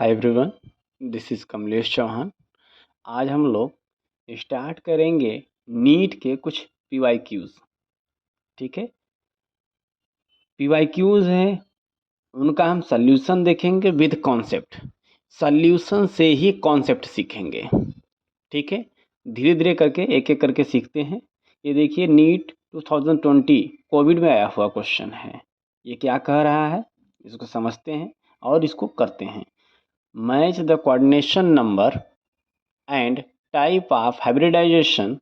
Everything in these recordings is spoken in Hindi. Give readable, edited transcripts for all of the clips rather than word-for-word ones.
Hi everyone, this is Kamlesh Chauhan. आज हम लोग स्टार्ट करेंगे नीट के कुछ पीवाईक्यूज़। ठीक है, पीवाईक्यूज़ हैं, उनका हम सल्यूशन देखेंगे विद कॉन्सेप्ट। सल्यूशन से ही कॉन्सेप्ट सीखेंगे। ठीक है, धीरे धीरे करके एक एक करके सीखते हैं। ये देखिए, नीट 2020 कोविड में आया हुआ क्वेश्चन है। ये क्या कह रहा है, इसको समझते हैं और इसको करते हैं। Match the coordination number and type of hybridization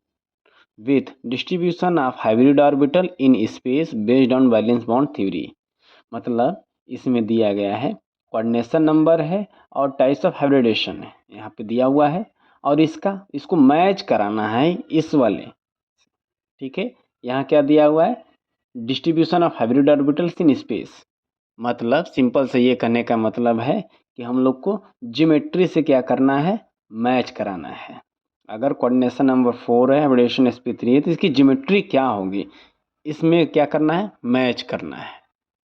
with distribution of hybrid orbital in space based on valence bond theory। मतलब इसमें दिया गया है कोऑर्डिनेशन नंबर है और टाइप्स ऑफ हाइब्रिडेशन है, यहाँ पे दिया हुआ है और इसको मैच कराना है इस वाले। ठीक है, यहाँ क्या दिया हुआ है, distribution of hybrid orbitals in space. मतलब सिंपल से ये कहने का मतलब है कि हम लोग को ज्योमेट्री से क्या करना है, मैच कराना है। अगर कोऑर्डिनेशन नंबर 4 है, हाइब्रिडेशन sp3 है, तो इसकी ज्योमेट्री क्या होगी, इसमें क्या करना है, मैच करना है।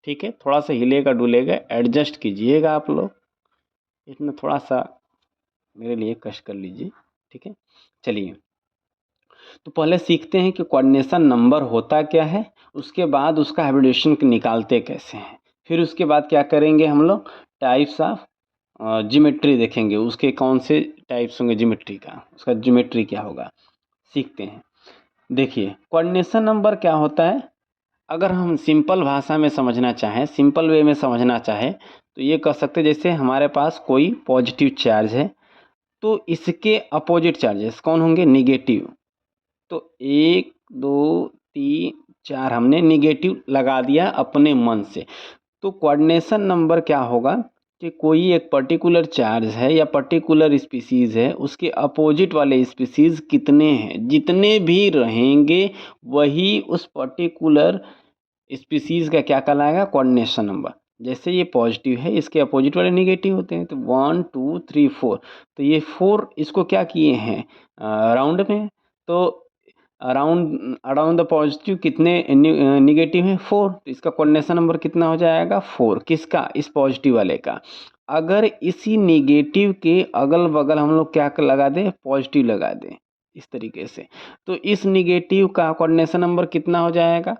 ठीक है, थोड़ा सा हिलेगा डुलेगा, एडजस्ट कीजिएगा आप लोग, इसमें थोड़ा सा मेरे लिए कष्ट कर लीजिए। ठीक है, चलिए तो पहले सीखते हैं कि कोऑर्डिनेशन नंबर होता क्या है, उसके बाद उसका हाइब्रिडेशन निकालते कैसे हैं। फिर उसके बाद क्या करेंगे हम लोग, टाइप्स ऑफ ज्योमेट्री देखेंगे, उसके कौन से टाइप्स होंगे ज्योमेट्री का, उसका ज्योमेट्री क्या होगा, सीखते हैं। देखिए, कोऑर्डिनेशन नंबर क्या होता है, अगर हम सिंपल भाषा में समझना चाहें, सिंपल वे में समझना चाहें, तो ये कह सकते हैं जैसे हमारे पास कोई पॉजिटिव चार्ज है तो इसके अपोजिट चार्जेस कौन होंगे, निगेटिव। तो 1 2 3 4 हमने निगेटिव लगा दिया अपने मन से। तो कोऑर्डिनेशन नंबर क्या होगा कि कोई एक पर्टिकुलर चार्ज है या पर्टिकुलर स्पीसीज़ है, उसके अपोजिट वाले स्पीसीज़ कितने हैं, जितने भी रहेंगे वही उस पर्टिकुलर स्पीसीज़ का क्या कहलाएगा, कोऑर्डिनेशन नंबर। जैसे ये पॉजिटिव है, इसके अपोजिट वाले निगेटिव होते हैं, तो 1 2 3 4, तो ये 4 इसको क्या किए हैं, राउंड में। तो अराउंड द पॉजिटिव कितने निगेटिव हैं, 4, तो इसका कोऑर्डिनेशन नंबर कितना हो जाएगा, 4। किसका, इस पॉजिटिव वाले का। अगर इसी निगेटिव के अगल बगल हम लोग क्या लगा दें, पॉजिटिव लगा दें इस तरीके से, तो इस निगेटिव का कोऑर्डिनेशन नंबर कितना हो जाएगा,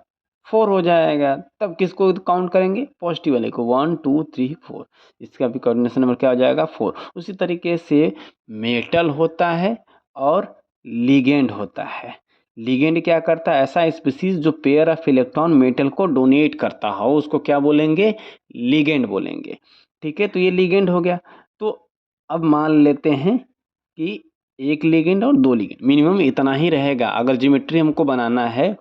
4 हो जाएगा। तब किसको काउंट करेंगे, पॉजिटिव वाले को, 1 2 3 4, इसका भी कोऑर्डिनेशन नंबर क्या हो जाएगा, 4। उसी तरीके से मेटल होता है और लिगेंड होता है। लिगेंड क्या करता है, ऐसा स्पीसीज जो पेयर ऑफ इलेक्ट्रॉन मेटल को डोनेट करता हो, उसको क्या बोलेंगे, लिगेंड बोलेंगे। ठीक है, तो ये लिगेंड हो गया। तो अब मान लेते हैं कि एक लिगेंड और 2 लिगेंड, मिनिमम इतना ही रहेगा। अगर ज्योमेट्री हमको बनाना है,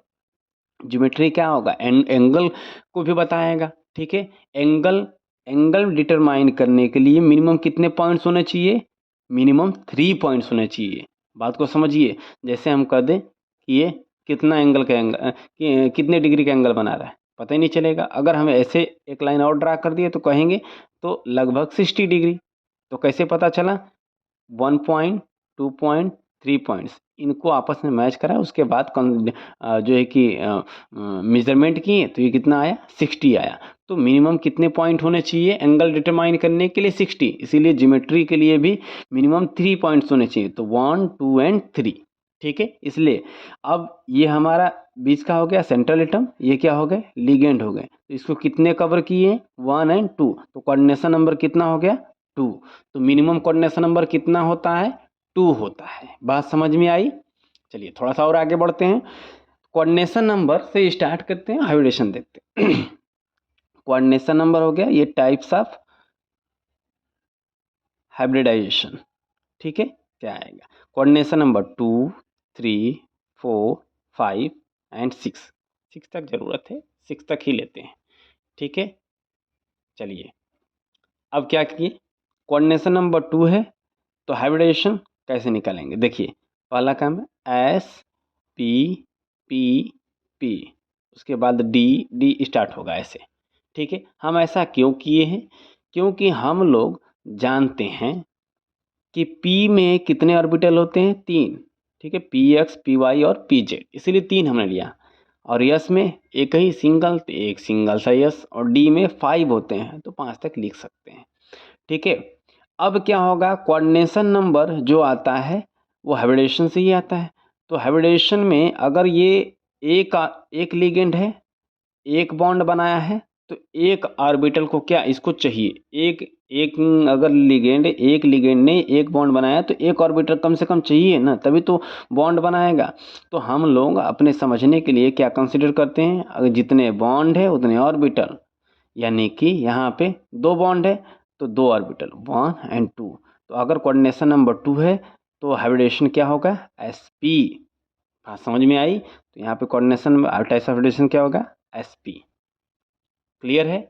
ज्योमेट्री क्या होगा, एंगल को भी बताएगा। ठीक है, एंगल डिटरमाइन करने के लिए मिनिमम कितने पॉइंट्स होने चाहिए, मिनिमम 3 पॉइंट्स होने चाहिए। बात को समझिए, जैसे हम कह दें कि ये कितना एंगल का कितने डिग्री का एंगल बना रहा है, पता ही नहीं चलेगा। अगर हम ऐसे एक लाइन और ड्रा कर दिए तो कहेंगे तो लगभग 60 डिग्री। तो कैसे पता चला, 1 पॉइंट, 2 पॉइंट, 3 पॉइंट्स, इनको आपस में मैच करा, उसके बाद जो है कि मेजरमेंट किए तो ये कितना आया, 60 आया। तो मिनिमम कितने पॉइंट होने चाहिए एंगल डिटरमाइन करने के लिए, 60। इसीलिए ज्योमेट्री के लिए भी मिनिमम 3 पॉइंट्स होने चाहिए, तो 1 2 एंड 3। ठीक है, इसलिए अब ये हमारा बीच का हो गया सेंट्रल एटम, ये क्या हो गए, लिगेंड हो गए। तो इसको कितने कवर किए, 1 एंड 2, तो कोऑर्डिनेशन नंबर कितना हो गया, 2। तो मिनिमम कोऑर्डिनेशन नंबर कितना होता है, 2 होता है। बात समझ में आई। चलिए थोड़ा सा और आगे बढ़ते हैं, कोऑर्डिनेशन नंबर से स्टार्ट करते हैं, हाइब्रिडेशन देखते हैं। कोऑर्डिनेशन नंबर हो गया, ये टाइप्स ऑफ हाइब्रिडाइजेशन। ठीक है, क्या आएगा, कोऑर्डिनेशन नंबर 2 3 4 5 एंड 6 तक ज़रूरत है, 6 तक ही लेते हैं। ठीक है, चलिए अब क्या किए, कोऑर्डिनेशन नंबर 2 है तो हाइब्रिडाइजेशन कैसे निकालेंगे। देखिए, पहला काम है एस पी पी पी, उसके बाद डी डी स्टार्ट होगा ऐसे। ठीक है, हम ऐसा क्यों किए हैं, क्योंकि हम लोग जानते हैं कि पी में कितने ऑर्बिटल होते हैं, 3। ठीक है, पी एक्स पी वाई और पी जेड, इसीलिए 3 हमने लिया। और यस में एक ही सिंगल, तो एक सिंगल सा यस, और डी में 5 होते हैं तो 5 तक लिख सकते हैं। ठीक है, अब क्या होगा, कोऑर्डिनेशन नंबर जो आता है वो हाइब्रिडेशन से ही आता है। तो हाइब्रिडेशन में अगर ये एक लिगेंड है, एक बॉन्ड बनाया है, तो एक ऑर्बिटल को क्या इसको चाहिए, एक एक अगर एक लिगेंड ने एक बॉन्ड बनाया तो एक ऑर्बिटल कम से कम चाहिए ना, तभी तो बॉन्ड बनाएगा। तो हम लोग अपने समझने के लिए क्या कंसिडर करते हैं, अगर जितने बॉन्ड है उतने ऑर्बिटल, यानी कि यहाँ पे 2 बॉन्ड है तो 2 ऑर्बिटल 1 एंड 2। तो अगर कोऑर्डिनेशन नंबर 2 है तो हाइब्रिडेशन क्या होगा, sp। हाँ, समझ में आई। तो यहाँ पे कोऑर्डिनेशन टाइप्स ऑफ हाइब्रिडेशन क्या होगा, sp। क्लियर है।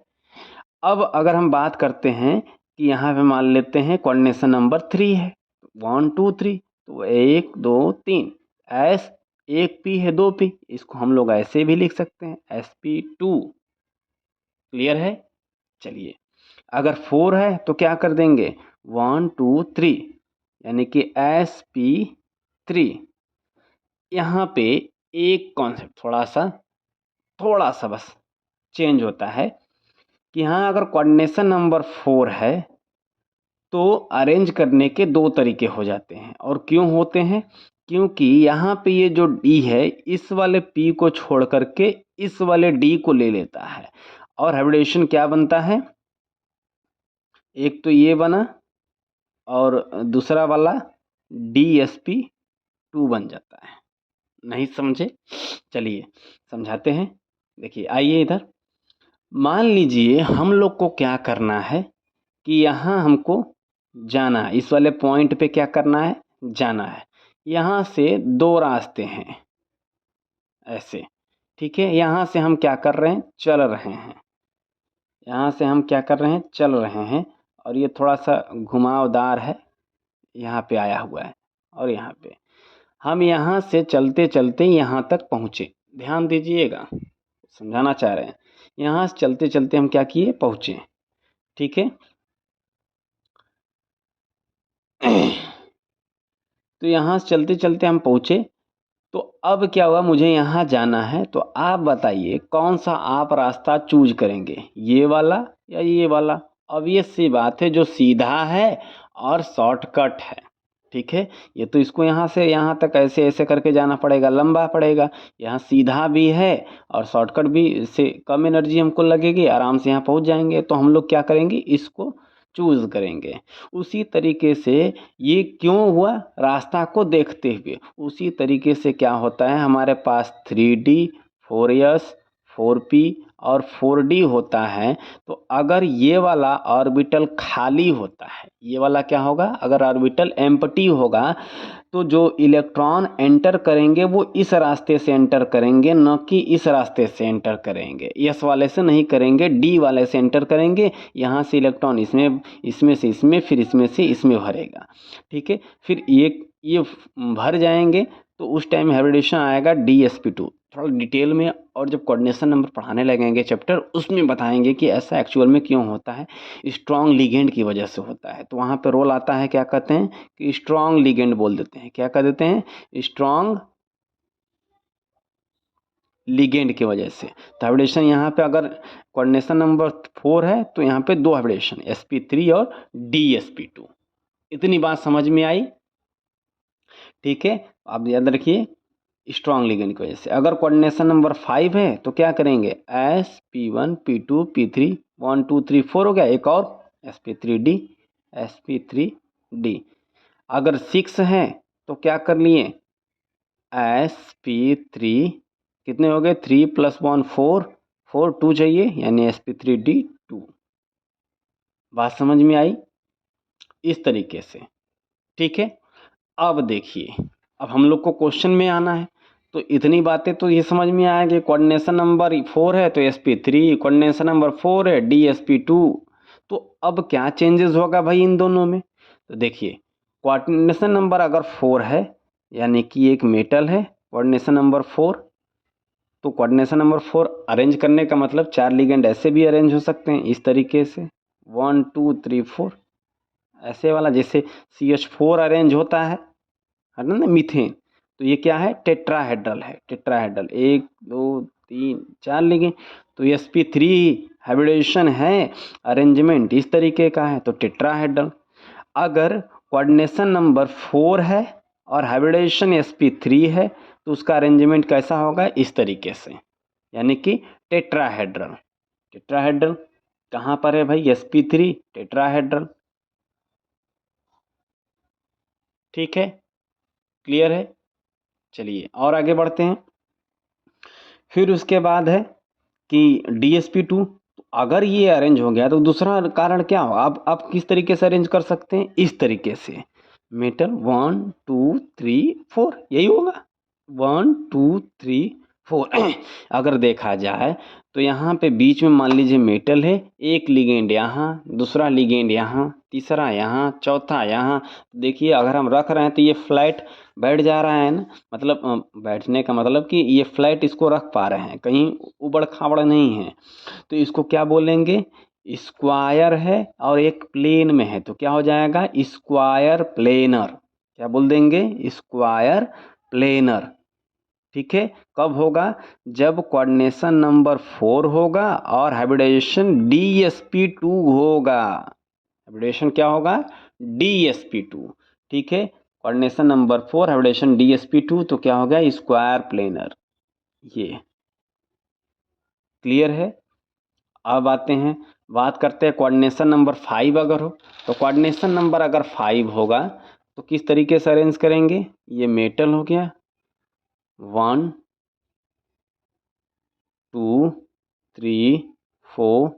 अब अगर हम बात करते हैं कि यहाँ पे मान लेते हैं कोऑर्डिनेशन नंबर 3 है, 1 2 3, तो 1 2 3 s, एक p है 2 p, इसको हम लोग ऐसे भी लिख सकते हैं sp2। क्लियर है। चलिए, अगर 4 है तो क्या कर देंगे 1 2 3, यानी कि sp3। यहाँ पे एक कॉन्सेप्ट थोड़ा सा बस चेंज होता है कि यहाँ अगर कोऑर्डिनेशन नंबर 4 है तो अरेंज करने के 2 तरीके हो जाते हैं। और क्यों होते हैं, क्योंकि यहाँ पे ये जो d है इस वाले p को छोड़ करके इस वाले d को ले लेता है, और हाइब्रिडेशन क्या बनता है, एक तो ये बना और दूसरा वाला DSP2 बन जाता है। नहीं समझे, चलिए समझाते हैं। देखिए, आइए इधर, मान लीजिए हम लोग को क्या करना है कि यहाँ हमको जाना है, इस वाले पॉइंट पे क्या करना है, जाना है। यहाँ से 2 रास्ते हैं ऐसे, ठीक है। यहाँ से हम क्या कर रहे हैं, चल रहे हैं, यहाँ से हम क्या कर रहे हैं, चल रहे हैं, और ये थोड़ा सा घुमावदार है, यहाँ पे आया हुआ है, और यहाँ पे हम यहाँ से चलते चलते यहाँ तक पहुँचे। ध्यान दीजिएगा, समझाना चाह रहे हैं। यहाँ से चलते चलते हम क्या किए, पहुँचे, ठीक है। तो यहाँ से चलते चलते हम पहुँचे, तो अब क्या हुआ, मुझे यहाँ जाना है, तो आप बताइए कौन सा आप रास्ता चूज करेंगे, ये वाला या ये वाला। ऑब्वियस सी बात है, जो सीधा है और शॉर्टकट है, ठीक है। ये तो इसको यहाँ से यहाँ तक ऐसे ऐसे करके जाना पड़ेगा, लंबा पड़ेगा। यहाँ सीधा भी है और शॉर्टकट भी, इससे कम एनर्जी हमको लगेगी, आराम से यहाँ पहुँच जाएंगे। तो हम लोग क्या करेंगे, इसको चूज करेंगे। उसी तरीके से ये क्यों हुआ, रास्ता को देखते हुए। उसी तरीके से क्या होता है, हमारे पास 3D 4s 4p और 4d होता है। तो अगर ये वाला ऑर्बिटल खाली होता है, ये वाला क्या होगा, अगर ऑर्बिटल एम्प्टी होगा, तो जो इलेक्ट्रॉन एंटर करेंगे वो इस रास्ते से एंटर करेंगे, न कि इस रास्ते से एंटर करेंगे, एस वाले से नहीं करेंगे, डी वाले से एंटर करेंगे। यहाँ से इलेक्ट्रॉन इसमें से इसमें, फिर इसमें से इसमें भरेगा, ठीक है। फिर ये भर जाएंगे, तो उस टाइम हाइब्रिडेशन आएगा DSP2। थोड़ा डिटेल में, और जब कोऑर्डिनेशन नंबर पढ़ाने लगेंगे चैप्टर, उसमें बताएंगे कि ऐसा एक्चुअल में क्यों होता है। स्ट्रॉन्ग लिगेंड की वजह से होता है। तो वहाँ पे रोल आता है, क्या कहते हैं कि स्ट्रॉन्ग लिगेंड बोल देते हैं। क्या कह देते हैं, स्ट्रॉन्ग लिगेंड की वजह से। तो हाइब्रिडेशन यहाँ पे अगर कोऑर्डिनेशन नंबर 4 है तो यहाँ पे 2 हाइब्रिडेशन, sp3 और DSP2। इतनी बात समझ में आई, ठीक है। आप याद रखिए, स्ट्रॉन्ग लिगेंड की वजह से। अगर कोऑर्डिनेशन नंबर 5 है तो क्या करेंगे, sp1 p2 p3 1 2 3 4 हो गया, एक और sp3d। अगर 6 है तो क्या कर लिए, sp3, कितने हो गए, 3 + 1 4, 4 2 चाहिए, यानी sp3d2। बात समझ में आई, इस तरीके से, ठीक है। अब देखिए, अब हम लोग को क्वेश्चन में आना है। तो इतनी बातें तो ये समझ में आया कि कोऑर्डिनेशन नंबर 4 है तो sp3, कोऑर्डिनेशन नंबर 4 है DSP2। तो अब क्या चेंजेस होगा भाई इन दोनों में। तो देखिए, कोऑर्डिनेशन नंबर अगर 4 है, यानी कि एक मेटल है कोऑर्डिनेशन नंबर 4, तो कोऑर्डिनेशन नंबर 4 अरेंज करने का मतलब 4 लिगेंड ऐसे भी अरेंज हो सकते हैं, इस तरीके से 1 2 3 4, ऐसे वाला, जैसे CH4 अरेंज होता है ना, मीथेन। तो ये क्या है, टेट्राहेड्रल है, टेट्राहेड्रल, 1 2 3 4 लिगेंड। तो sp3 हाइब्रिडेशन है, अरेंजमेंट इस तरीके का है, तो टेट्राहेड्रल। अगर कोऑर्डिनेशन नंबर 4 है और हाइब्रिडाइजेशन sp3 है तो उसका अरेंजमेंट कैसा होगा, इस तरीके से, यानी कि टेट्राहेड्रल। टेट्राहेड्रल कहाँ पर है भाई, sp3 टेट्राहेड्रल। ठीक है, क्लियर है। चलिए और आगे बढ़ते हैं। फिर उसके बाद है कि DsP2, अगर ये अरेंज हो गया तो दूसरा कारण क्या हो, आप किस तरीके से अरेंज कर सकते हैं, इस तरीके से, मेटल 1 2 3 4, यही होगा 1 2 3 4। अगर देखा जाए तो यहाँ पे बीच में मान लीजिए मेटल है, एक लिगेंड यहाँ, दूसरा लिगेंड यहाँ, तीसरा यहाँ, चौथा यहाँ। देखिए अगर हम रख रहे हैं तो ये फ्लैट बैठ जा रहा है ना, मतलब बैठने का मतलब कि ये फ्लैट इसको रख पा रहे हैं, कहीं उबड़ खाबड़ नहीं है। तो इसको क्या बोलेंगे, स्क्वायर है और एक प्लेन में है तो क्या हो जाएगा, स्क्वायर प्लेनर। क्या बोल देंगे, स्क्वायर प्लेनर। ठीक है, कब होगा, जब कोऑर्डिनेशन नंबर 4 होगा और हाइब्रिडाइजेशन DsP2 होगा। हाइब्रिडेशन क्या होगा, DsP2। ठीक है, कोऑर्डिनेशन नंबर 4 हाइब्रिडेशन DsP2 तो क्या हो गया, स्क्वायर प्लेनर। ये क्लियर है। अब आते हैं, बात करते हैं कोऑर्डिनेशन नंबर 5 अगर हो तो कोऑर्डिनेशन नंबर अगर 5 होगा तो किस तरीके से अरेंज करेंगे, ये मेटल हो गया 1 2 3 4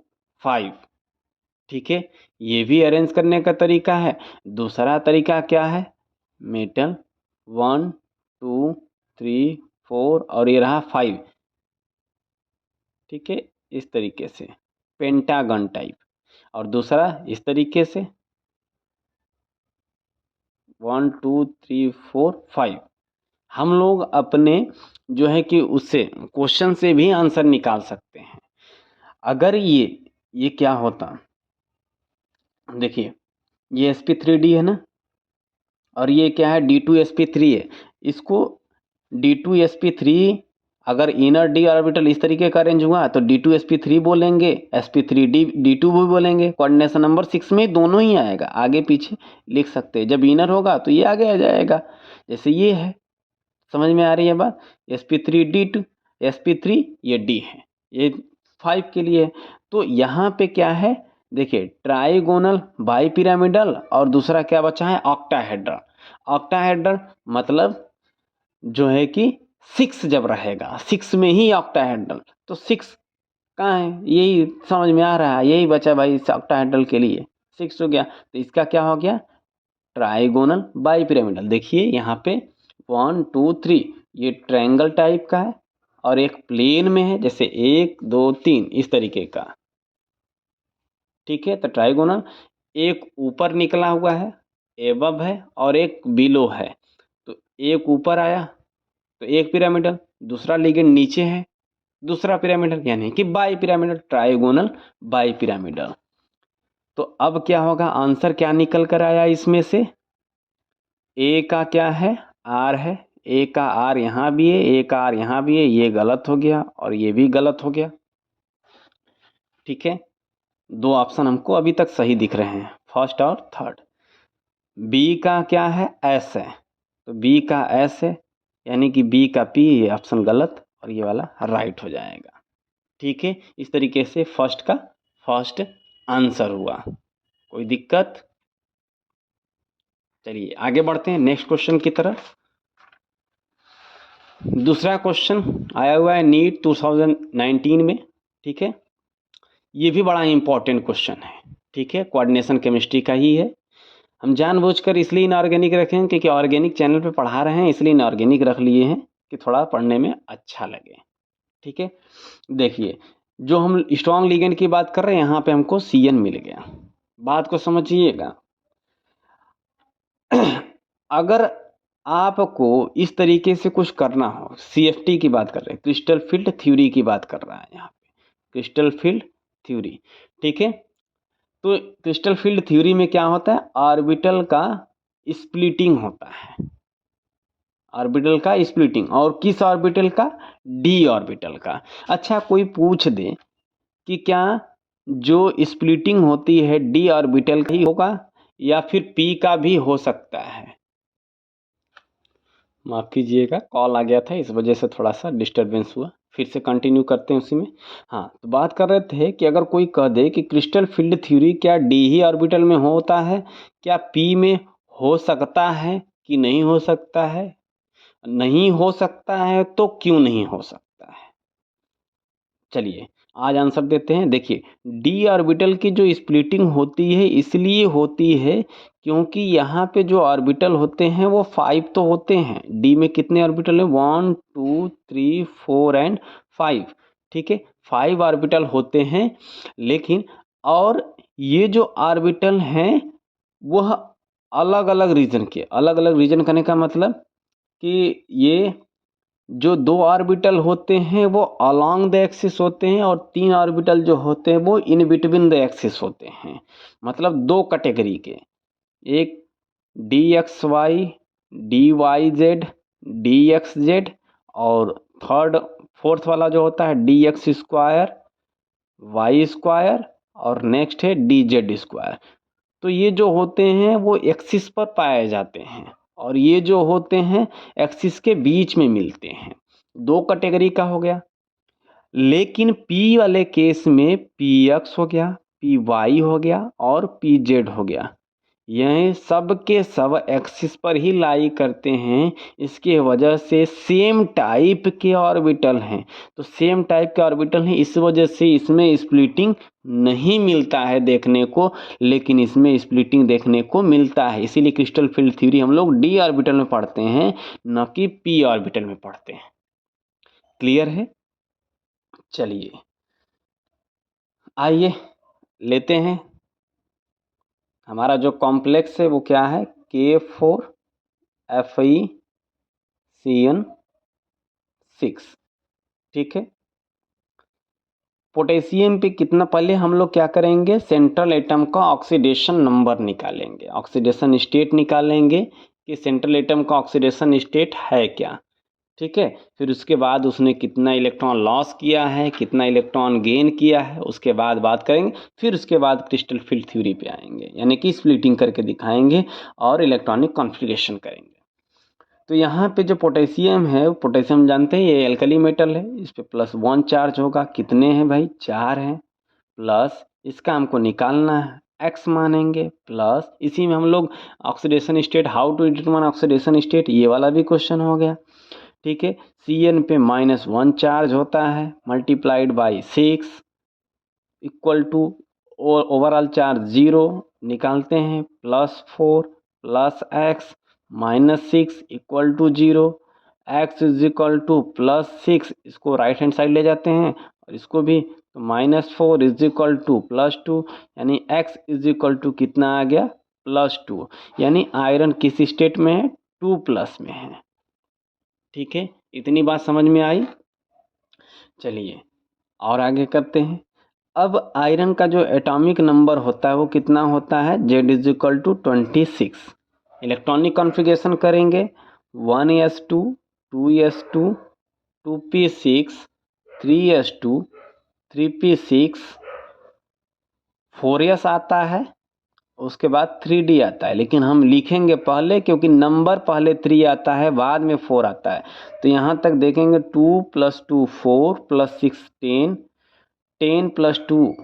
5। ठीक है, ये भी अरेंज करने का तरीका है। दूसरा तरीका क्या है, मेटल 1 2 3 4 और ये रहा 5। ठीक है, इस तरीके से पेंटागन टाइप। और दूसरा इस तरीके से 1 2 3 4 5। हम लोग अपने जो है कि उससे क्वेश्चन से भी आंसर निकाल सकते हैं। अगर ये क्या होता, देखिए ये sp3d है ना, और ये क्या है d2sp3 है। इसको d2sp3 अगर इनर d ऑर्बिटल इस तरीके का अरेंज हुआ तो d2sp3 बोलेंगे, sp3d d2 भी बोलेंगे। कोऑर्डिनेशन नंबर 6 में दोनों ही आएगा, आगे पीछे लिख सकते हैं। जब इनर होगा तो ये आगे आ जाएगा, जैसे ये है। समझ में आ रही है बात, sp3d2 sp3 ये d है, ये 5 के लिए। तो यहाँ पे क्या है, देखिए ट्राइगोनल बाईपिरामिडल और दूसरा क्या बचा है, ऑक्टाहेड्रल। ऑक्टाहेड्रल मतलब जो है कि 6 जब रहेगा, 6 में ही ऑक्टाहेड्रल, तो 6 कहाँ है, यही समझ में आ रहा है, यही बचा भाई इस ऑक्टाहेड्रल के लिए, 6 हो गया। तो इसका क्या हो गया, ट्राइगोनल बाईपिरामिडल। देखिए यहाँ पे 1 2 3 ये ट्रायंगल टाइप का है और एक प्लेन में है, जैसे 1 2 3 इस तरीके का। ठीक है, तो ट्राइगोनल एक ऊपर निकला हुआ है, एबव है, और एक बिलो है। तो एक ऊपर आया तो एक पिरामिडल, दूसरा लिगेंड नीचे है दूसरा पिरामिडल, यानी कि bi pyramidal, trigonal bi pyramidal. तो अब क्या होगा, आंसर क्या निकल कर आया इसमें से, ए का क्या है, आर है, ए का आर यहाँ भी है, ए का आर यहाँ भी है, ये गलत हो गया और ये भी गलत हो गया। ठीक है, दो ऑप्शन हमको अभी तक सही दिख रहे हैं, फर्स्ट और थर्ड। बी का क्या है, एस है, तो बी का एस है, यानी कि बी का पी, ये ऑप्शन गलत और ये वाला राइट हो जाएगा। ठीक है, इस तरीके से फर्स्ट का फर्स्ट आंसर हुआ। कोई दिक्कत, चलिए आगे बढ़ते हैं नेक्स्ट क्वेश्चन की तरफ। दूसरा क्वेश्चन आया हुआ है नीट 2019 में। ठीक है, ये भी बड़ा इंपॉर्टेंट क्वेश्चन है। ठीक है, कोऑर्डिनेशन केमिस्ट्री का ही है। हम जानबूझकर इसलिए इनऑर्गेनिक रखे हैं क्योंकि ऑर्गेनिक चैनल पे पढ़ा रहे हैं, इसलिए इनऑर्गेनिक रख लिए हैं कि थोड़ा पढ़ने में अच्छा लगे। ठीक है, देखिए जो हम स्ट्रॉन्ग लिगेंड की बात कर रहे हैं, यहाँ पे हमको CN मिल गया। बात को समझिएगा। अगर आपको इस तरीके से कुछ करना हो, CFT की बात कर रहे हैं, क्रिस्टल फील्ड थ्योरी की बात कर रहा है यहाँ पे, क्रिस्टल फील्ड थ्योरी। ठीक है, तो क्रिस्टल फील्ड थ्योरी में क्या होता है, ऑर्बिटल का स्प्लिटिंग होता है, ऑर्बिटल का स्प्लिटिंग, और किस ऑर्बिटल का, D ऑर्बिटल का। अच्छा कोई पूछ दे कि क्या जो स्प्लिटिंग होती है D ऑर्बिटल की होगा या फिर p का भी हो सकता है। माफ़ कीजिएगा, कॉल आ गया था, इस वजह से थोड़ा सा डिस्टरबेंस हुआ। फिर से कंटिन्यू करते हैं उसी में। हाँ, तो बात कर रहे थे कि अगर कोई कह दे कि क्रिस्टल फील्ड थ्योरी क्या d ही ऑर्बिटल में होता है, क्या p में हो सकता है कि नहीं हो सकता है? नहीं हो सकता है तो क्यों नहीं हो सकता है? चलिए आज आंसर देते हैं। देखिए, डी ऑर्बिटल की जो स्प्लिटिंग होती है इसलिए होती है क्योंकि यहाँ पे जो ऑर्बिटल होते हैं वो 5 तो होते हैं। डी में कितने ऑर्बिटल हैं? 1 2 3 4 एंड 5। ठीक है, 5 ऑर्बिटल होते हैं। लेकिन और ये जो ऑर्बिटल हैं वह अलग अलग रीजन के, अलग अलग रीजन करने का मतलब कि ये जो 2 ऑर्बिटल होते हैं वो अलोंग द एक्सिस होते हैं और 3 ऑर्बिटल जो होते हैं वो इन बिटवीन द एक्सिस होते हैं। मतलब 2 कैटेगरी के, एक D X Y, D Y Z, D X Z, और फोर्थ वाला जो होता है D X square, Y square, और नेक्स्ट है डी जेड स्क्वायर। तो ये जो होते हैं वो एक्सिस पर पाए जाते हैं और ये जो होते हैं एक्सिस के बीच में मिलते हैं। 2 कैटेगरी का हो गया। लेकिन P वाले केस में PX हो गया, PY हो गया और PZ हो गया। यह सब के सब एक्सिस पर ही लाई करते हैं। इसके वजह से सेम टाइप के ऑर्बिटल हैं। तो सेम टाइप के ऑर्बिटल हैं, इस वजह से इसमें स्प्लिटिंग नहीं मिलता है देखने को, लेकिन इसमें स्प्लिटिंग देखने को मिलता है। इसीलिए क्रिस्टल फील्ड थ्योरी हम लोग डी ऑर्बिटल में पढ़ते हैं, न कि पी ऑर्बिटल में पढ़ते हैं। क्लियर है? चलिए आइए लेते हैं। हमारा जो कॉम्प्लेक्स है वो क्या है? K4FeCN6। ठीक है, पोटेशियम पे कितना, पहले हम लोग क्या करेंगे, सेंट्रल एटम का ऑक्सीडेशन नंबर निकालेंगे, ऑक्सीडेशन स्टेट निकालेंगे कि सेंट्रल एटम का ऑक्सीडेशन स्टेट है क्या। ठीक है, फिर उसके बाद उसने कितना इलेक्ट्रॉन लॉस किया है, कितना इलेक्ट्रॉन गेन किया है, उसके बाद बात करेंगे। फिर उसके बाद क्रिस्टल फील्ड थ्योरी पे आएंगे, यानी कि स्प्लिटिंग करके दिखाएंगे और इलेक्ट्रॉनिक कॉन्फ़िगरेशन करेंगे। तो यहाँ पे जो पोटेशियम है, पोटेशियम जानते हैं ये एल्कली मेटल है, इस पे +1 चार्ज होगा। कितने हैं भाई? 4 हैं। प्लस इसका हमको निकालना है, x मानेंगे, प्लस इसी में हम लोग oxidation state, how to determine oxidation state, ये वाला भी क्वेश्चन हो गया। ठीक है, Cn पे -1 चार्ज होता है, multiplied by 6 equal to overall charge 0 निकालते हैं, +4 plus x -6 equal to 0। x is equal to +6, इसको राइट हैंड साइड ले जाते हैं और इसको भी, तो -4 इज इक्वल टू +2, यानी x इज इक्वल टू कितना आ गया? +2। यानी आयरन किस स्टेट में है? 2+ में है। ठीक है, इतनी बात समझ में आई। चलिए और आगे करते हैं। अब आयरन का जो एटॉमिक नंबर होता है वो कितना होता है? Z is equal to 26। Electronic configuration करेंगे, 1s2 2s2 2p6 3s2 3p6 4s आता है, उसके बाद 3d आता है। लेकिन हम लिखेंगे पहले, क्योंकि नंबर पहले 3 आता है बाद में 4 आता है। तो यहाँ तक देखेंगे 2 + 2 4 + 6 10, 10 + 2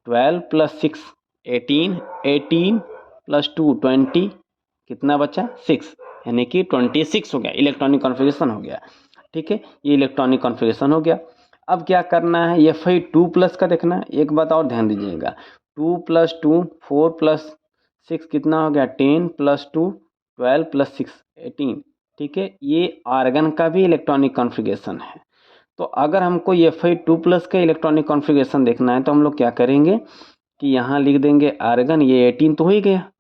12 + 6 18, 18 + 2 20, कितना बचा? 6, यानी कि 26 हो गया। इलेक्ट्रॉनिक कॉन्फ़िगरेशन हो गया। ठीक है, ये इलेक्ट्रॉनिक कॉन्फ़िगरेशन हो गया। अब क्या करना है, ये फिर 2+ का देखना है। एक बात और ध्यान दीजिएगा, 2 + 2 4 + 6 कितना हो गया? 10 + 2 12 + 6 18। ठीक है, ये आर्गन का भी इलेक्ट्रॉनिक कॉन्फ़िगरेशन है। तो अगर हमको ये Fe2+ का इलेक्ट्रॉनिक कॉन्फ़िगरेशन देखना है तो हम लोग क्या करेंगे कि यहाँ लिख देंगे आर्गन, ये 18 तो हो ही गया।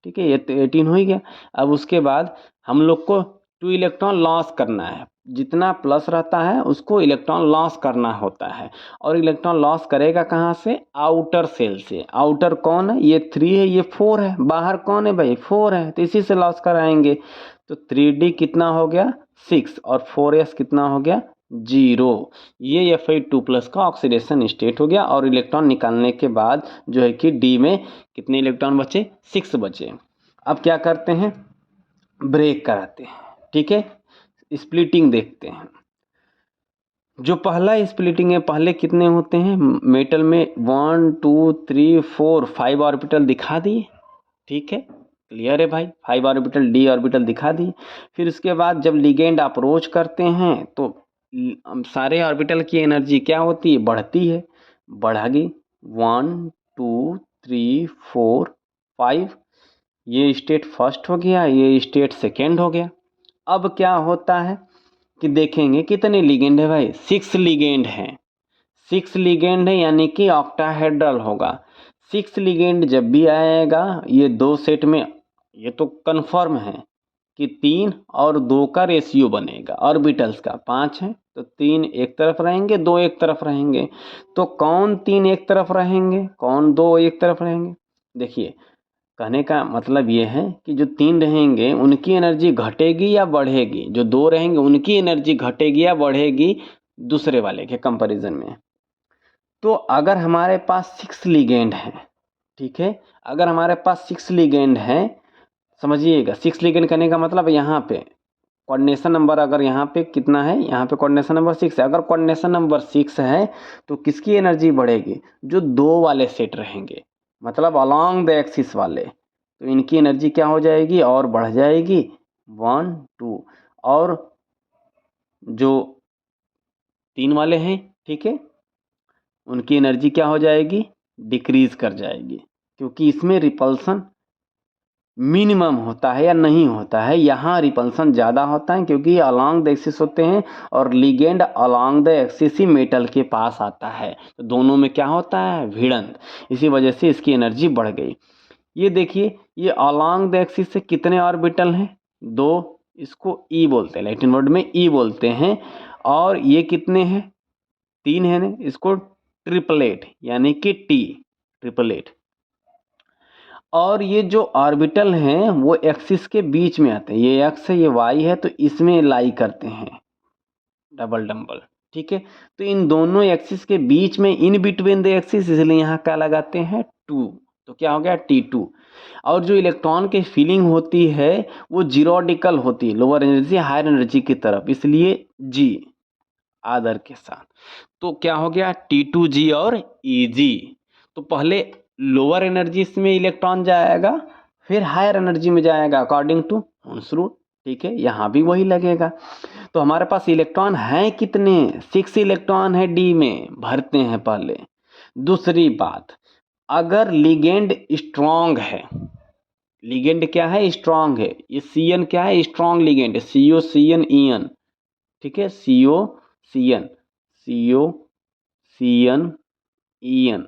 ठीक है, ये तो 18 हो ही गया। अब उसके बाद हम लोग को 2 इलेक्ट्रॉन लॉस करना है। जितना प्लस रहता है उसको इलेक्ट्रॉन लॉस करना होता है, और इलेक्ट्रॉन लॉस करेगा कहाँ से? आउटर सेल से। आउटर कौन है? ये 3 है, ये 4 है। बाहर कौन है भाई? 4 है, तो इसी से लॉस कराएंगे। तो 3d कितना हो गया? 6, और 4s कितना हो गया? 0। ये Fe2+ का ऑक्सीडेशन स्टेट हो गया और इलेक्ट्रॉन निकालने के बाद जो है कि डी में कितने इलेक्ट्रॉन बचे, 6 बचे। अब क्या करते हैं, ब्रेक कराते हैं, ठीक है, स्प्लिटिंग देखते हैं। जो पहला स्प्लिटिंग है, पहले कितने होते हैं मेटल में, 1 2 3 4 5 ऑर्बिटल दिखा दिए, ठीक है, क्लियर है भाई, 5 ऑर्बिटल डी ऑर्बिटल दिखा दिए। फिर उसके बाद जब लिगेंड अप्रोच करते हैं तो सारे ऑर्बिटल की एनर्जी क्या होती है, बढ़ती है, बढ़ेगी 1 2 3 4 5, ये स्टेट फर्स्ट हो गया, ये स्टेट सेकेंड हो गया। अब क्या होता है कि देखेंगे कितने लिगेंड है भाई, 6 लिगेंड हैं, 6 लिगेंड है यानी कि ऑक्टाहेड्रल होगा। 6 लिगेंड जब भी आएगा ये 2 सेट में, ये तो कन्फर्म है कि 3 और 2 का रेशियो बनेगा, ऑर्बिटल्स का 5 है तो 3 एक तरफ रहेंगे, 2 एक तरफ रहेंगे। तो कौन 3 एक तरफ रहेंगे, कौन 2 एक तरफ रहेंगे, देखिए कहने का मतलब ये है कि जो 3 रहेंगे उनकी एनर्जी घटेगी या बढ़ेगी, जो 2 रहेंगे उनकी एनर्जी घटेगी या बढ़ेगी दूसरे वाले के कंपैरिजन में। तो अगर हमारे पास 6 लिगेंड हैं, ठीक है, अगर हमारे पास 6 लिगेंड हैं, समझिएगा 6 लिगेंड करने का मतलब यहाँ पे कोऑर्डिनेशन नंबर, अगर यहाँ पे कितना है, यहाँ पे कोऑर्डिनेशन नंबर 6 है, अगर कोऑर्डिनेशन नंबर 6 है तो किसकी एनर्जी बढ़ेगी, जो 2 वाले सेट रहेंगे, मतलब अलॉन्ग द एक्सिस वाले, तो इनकी एनर्जी क्या हो जाएगी और बढ़ जाएगी 1 2, और जो 3 वाले हैं, ठीक है, उनकी एनर्जी क्या हो जाएगी, डिक्रीज कर जाएगी, क्योंकि इसमें रिपल्सन मिनिमम होता है या नहीं होता है, यहाँ रिपल्सन ज़्यादा होता है क्योंकि अलॉन्ग द एक्सिस होते हैं और ligand along the axis he metal के पास आता है, तो दोनों में क्या होता है, भिड़ंत, इसी वजह से इसकी एनर्जी बढ़ गई। ये देखिए, ये अलॉन्ग द एक्सिस से कितने ऑर्बिटल हैं, 2, इसको ई बोलते हैं, लैटिन वर्ड में ई बोलते हैं, और ये कितने हैं, 3 है ना, इसको ट्रिपलेट यानी कि टी, ट्रिपलेट। और ये जो ऑर्बिटल हैं वो एक्सिस के बीच में आते हैं, ये एक्स है ये वाई है, तो इसमें लाई करते हैं डबल डम्बल, ठीक है, तो इन दोनों एक्सिस के बीच में, इन बिटवीन द एक्सिस, इसलिए यहाँ क्या लगाते हैं 2, तो क्या हो गया T2। और जो इलेक्ट्रॉन की फीलिंग होती है वो जीरोडिकल होती है, लोअर एनर्जी हायर एनर्जी की तरफ, इसलिए G आदर के साथ, तो क्या हो गया T2G और EG। तो पहले लोअर एनर्जी में इलेक्ट्रॉन जाएगा, फिर हायर एनर्जी में जाएगा अकॉर्डिंग टू हुन्स रूल, ठीक है, यहाँ भी वही लगेगा। तो हमारे पास इलेक्ट्रॉन हैं कितने, 6 इलेक्ट्रॉन है डी में, भरते हैं पहले। दूसरी बात, अगर लिगेंड स्ट्रॉन्ग है, लिगेंड क्या है, स्ट्रॉन्ग है, ये CN क्या है, स्ट्रॉन्ग लिगेंड, COCN, ठीक है, COCN,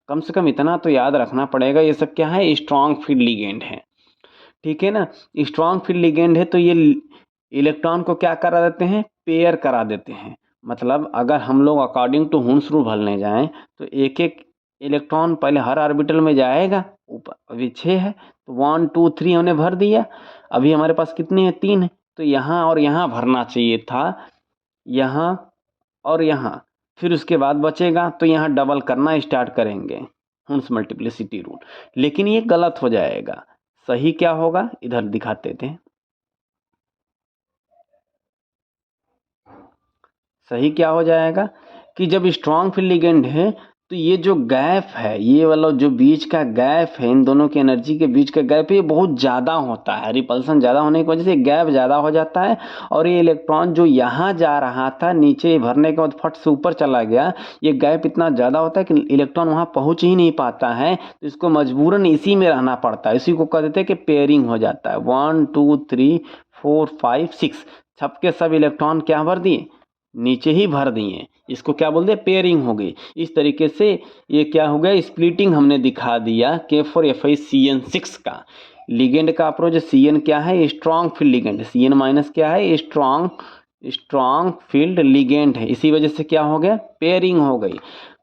कम से कम इतना तो याद रखना पड़ेगा, ये सब क्या है, स्ट्रॉन्ग फील्ड लिगेंड है, ठीक है ना। स्ट्रॉन्ग फील्ड लिगेंड है तो ये इलेक्ट्रॉन को क्या करा देते हैं, पेयर करा देते हैं। मतलब अगर हम लोग अकॉर्डिंग टू हुन्स रूल भरने जाएं तो एक एक इलेक्ट्रॉन पहले हर ऑर्बिटल में जाएगा, ऊपर अभी 6 है तो 1 2 3 हमने भर दिया, अभी हमारे पास कितने हैं, 3 है, तो यहाँ और यहाँ भरना चाहिए था, यहाँ और यहाँ, फिर उसके बाद बचेगा तो यहाँ डबल करना स्टार्ट करेंगे, हुन्स मल्टीप्लिसिटी रूल, लेकिन ये गलत हो जाएगा। सही क्या होगा, इधर दिखाते थे, सही क्या हो जाएगा कि जब स्ट्रॉन्ग फील्ड लिगेंड है तो ये जो गैप है, ये वाला जो बीच का गैप है, इन दोनों की एनर्जी के बीच का गैप, ये बहुत ज़्यादा होता है, रिपल्सन ज़्यादा होने की वजह से गैप ज़्यादा हो जाता है, और ये इलेक्ट्रॉन जो यहाँ जा रहा था नीचे भरने के बाद फट से ऊपर चला गया, ये गैप इतना ज़्यादा होता है कि इलेक्ट्रॉन वहाँ पहुँच ही नहीं पाता है, तो इसको मजबूरन इसी में रहना पड़ता है, इसी को कह देते हैं कि पेयरिंग हो जाता है। 1 2 3 4 5 6 सबके सब इलेक्ट्रॉन क्या भर दिए, नीचे ही भर दिए, इसको क्या बोलते हैं, पेयरिंग हो गई। इस तरीके से ये क्या हो गया, स्प्लिटिंग हमने दिखा दिया K4FeCN6 का। लिगेंड का अप्रोच, CN क्या है, strong field ligand, CN minus क्या है, स्ट्रॉन्ग फील्ड लिगेंड है, इसी वजह से क्या हो गया, पेयरिंग हो गई।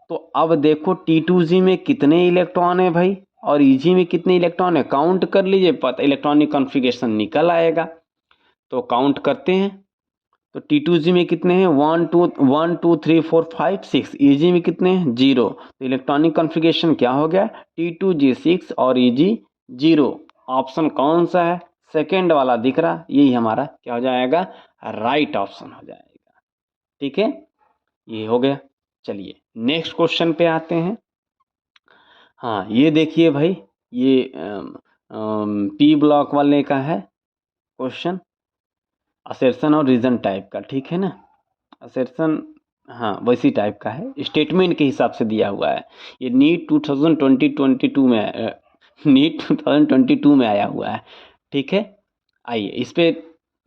तो अब देखो T2G में कितने इलेक्ट्रॉन है भाई, और EG में कितने इलेक्ट्रॉन है, काउंट कर लीजिए, पता इलेक्ट्रॉनिक कॉन्फ़िगरेशन निकल आएगा। तो काउंट करते हैं, तो T2G में कितने हैं 1 2 3 4 5 6, EG में कितने हैं 0। तो इलेक्ट्रॉनिक कॉन्फ़िगरेशन क्या हो गया T2G 6 और EG 0। ऑप्शन कौन सा है, सेकेंड वाला दिख रहा, यही हमारा क्या हो जाएगा, राइट ऑप्शन हो जाएगा। ठीक है, ये हो गया। चलिए नेक्स्ट क्वेश्चन पे आते हैं। हाँ ये देखिए भाई, ये पी ब्लॉक वाले का है क्वेश्चन, असर्शन और रीजन टाइप का, ठीक है ना। असर्शन हाँ वैसी टाइप का है, स्टेटमेंट के हिसाब से दिया हुआ है। ये नीट 2022 में नीट 2022 में आया हुआ है। ठीक है, आइए इस पे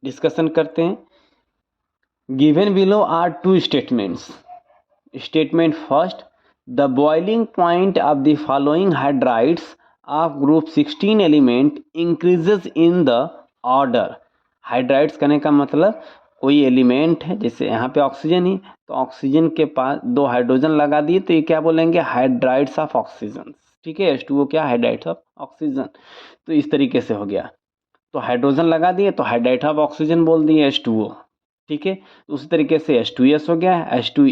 डिस्कशन करते हैं। Given below are two statements. Statement first, the boiling point of the following hydrides of group 16 element increases in the order. Hydrides करने का मतलब कोई एलिमेंट है, जैसे यहाँ पे ऑक्सीजन ही, तो ऑक्सीजन के पास 2 हाइड्रोजन लगा दिए तो ये क्या बोलेंगे, हाइड्राइड्स ऑफ ऑक्सीजन। ठीक है, H2O क्या, हाइड्राइड्स ऑफ ऑक्सीजन। तो इस तरीके से हो गया, तो हाइड्रोजन लगा दिए तो हाइड्राइड ऑफ ऑक्सीजन बोल दिए H2O। ठीक है, उसी तरीके से H2S हो गया, H2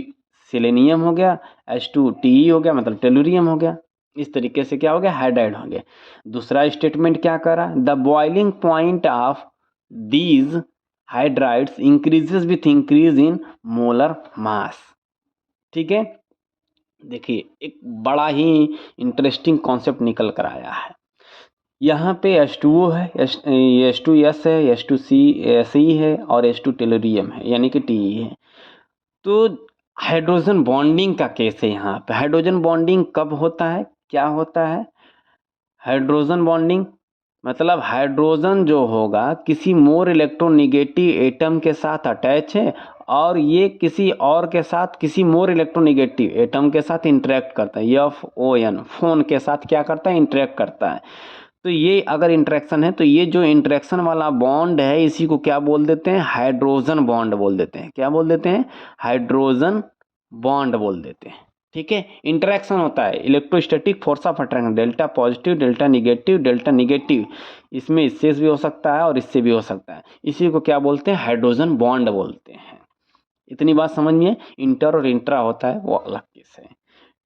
सेलेनियम हो गया, H2TE हो गया मतलब टेलुरियम हो गया। इस तरीके से क्या हो गया, हाइड्राइड हो गया। दूसरा स्टेटमेंट क्या करा, the boiling point of these hydrides increases with increase in molar mass. ठीक है, देखिए एक बड़ा ही इंटरेस्टिंग कॉन्सेप्ट निकल कर आया है। यहाँ पे H2O है, H2S है, H2C है और H2 टेलुरियम है यानी कि TE है। तो हाइड्रोजन बॉन्डिंग का केस है यहाँ पे। हाइड्रोजन बॉन्डिंग कब होता है, क्या होता है, हाइड्रोजन बॉन्डिंग मतलब हाइड्रोजन जो होगा किसी मोर इलेक्ट्रोनिगेटिव एटम के साथ अटैच है और ये किसी और के साथ किसी मोर इलेक्ट्रोनिगेटिव एटम के साथ इंटरेक्ट करता है, FON फोन के साथ क्या करता है, इंटरेक्ट करता है। तो ये अगर इंटरेक्शन है तो ये जो इंटरेक्शन वाला बॉन्ड है इसी को क्या बोल देते हैं, हाइड्रोजन बॉन्ड बोल देते हैं। क्या बोल देते हैं, हाइड्रोजन बॉन्ड बोल देते हैं। ठीक है, इंटरेक्शन होता है, electrostatic force of attraction, delta positive delta negative, इसमें इससे भी हो सकता है और इससे भी हो सकता है। इसी को क्या बोलते हैं, हाइड्रोजन बॉन्ड बोलते हैं। इतनी बात समझ में, इंटर और इंट्रा होता है वो अलग केस है।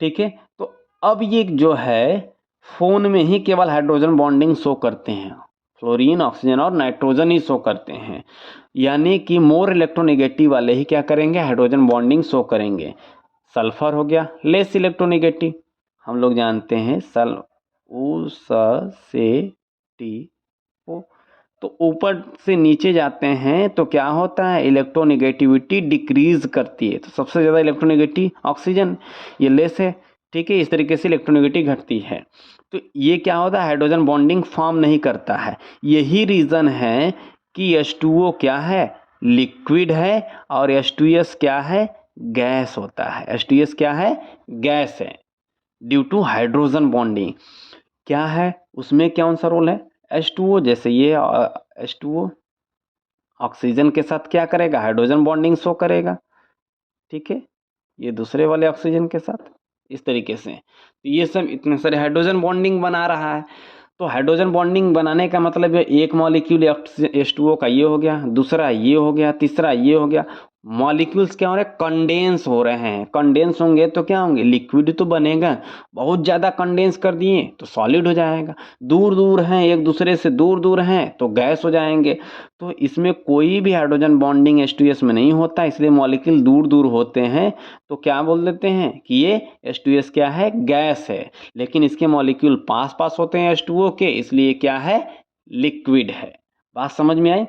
ठीक है, तो अब ये जो है फोन में ही केवल हाइड्रोजन बॉन्डिंग शो करते हैं, फ्लोरीन ऑक्सीजन और नाइट्रोजन ही शो करते हैं, यानी कि मोर इलेक्ट्रोनेगेटिव वाले ही क्या करेंगे, हाइड्रोजन बॉन्डिंग शो करेंगे। सल्फर हो गया लेस इलेक्ट्रोनेगेटिव, हम लोग जानते हैं तो ऊपर से नीचे जाते हैं तो क्या होता है, इलेक्ट्रोनेगेटिविटी डिक्रीज करती है। तो सबसे ज़्यादा इलेक्ट्रोनेगेटिव ऑक्सीजन, ये लेस है। ठीक है, इस तरीके से इलेक्ट्रोनेगेटिव घटती है। तो ये क्या होता है, हाइड्रोजन बॉन्डिंग फॉर्म नहीं करता है। यही रीज़न है कि H2O क्या है, लिक्विड है और H2S क्या है, गैस होता है। H2S क्या है, गैस है, ड्यू टू हाइड्रोजन बॉन्डिंग। क्या है उसमें, कौन सा रोल है, H2O जैसे ये H2O ऑक्सीजन के साथ क्या करेगा, हाइड्रोजन बॉन्डिंग शो करेगा। ठीक है, ये दूसरे वाले ऑक्सीजन के साथ इस तरीके से। तो ये सब इतने सारे हाइड्रोजन बॉन्डिंग बना रहा है। तो हाइड्रोजन बॉन्डिंग बनाने का मतलब है एक मॉलिक्यूल H2O का ये हो गया, दूसरा ये हो गया, तीसरा ये हो गया। मॉलिक्यूल्स क्या हो रहे हैं, कंडेंस हो रहे हैं। कंडेंस होंगे तो क्या होंगे, लिक्विड तो बनेगा। बहुत ज़्यादा कंडेंस कर दिए तो सॉलिड हो जाएगा। दूर दूर हैं, एक दूसरे से दूर दूर हैं तो गैस हो जाएंगे। तो इसमें कोई भी हाइड्रोजन बॉन्डिंग H2S में नहीं होता, इसलिए मॉलिक्यूल दूर दूर होते हैं तो क्या बोल देते हैं कि ये H2S क्या है, गैस है। लेकिन इसके मॉलिक्यूल पास पास होते हैं H2O के, इसलिए क्या है, लिक्विड है। बात समझ में आई।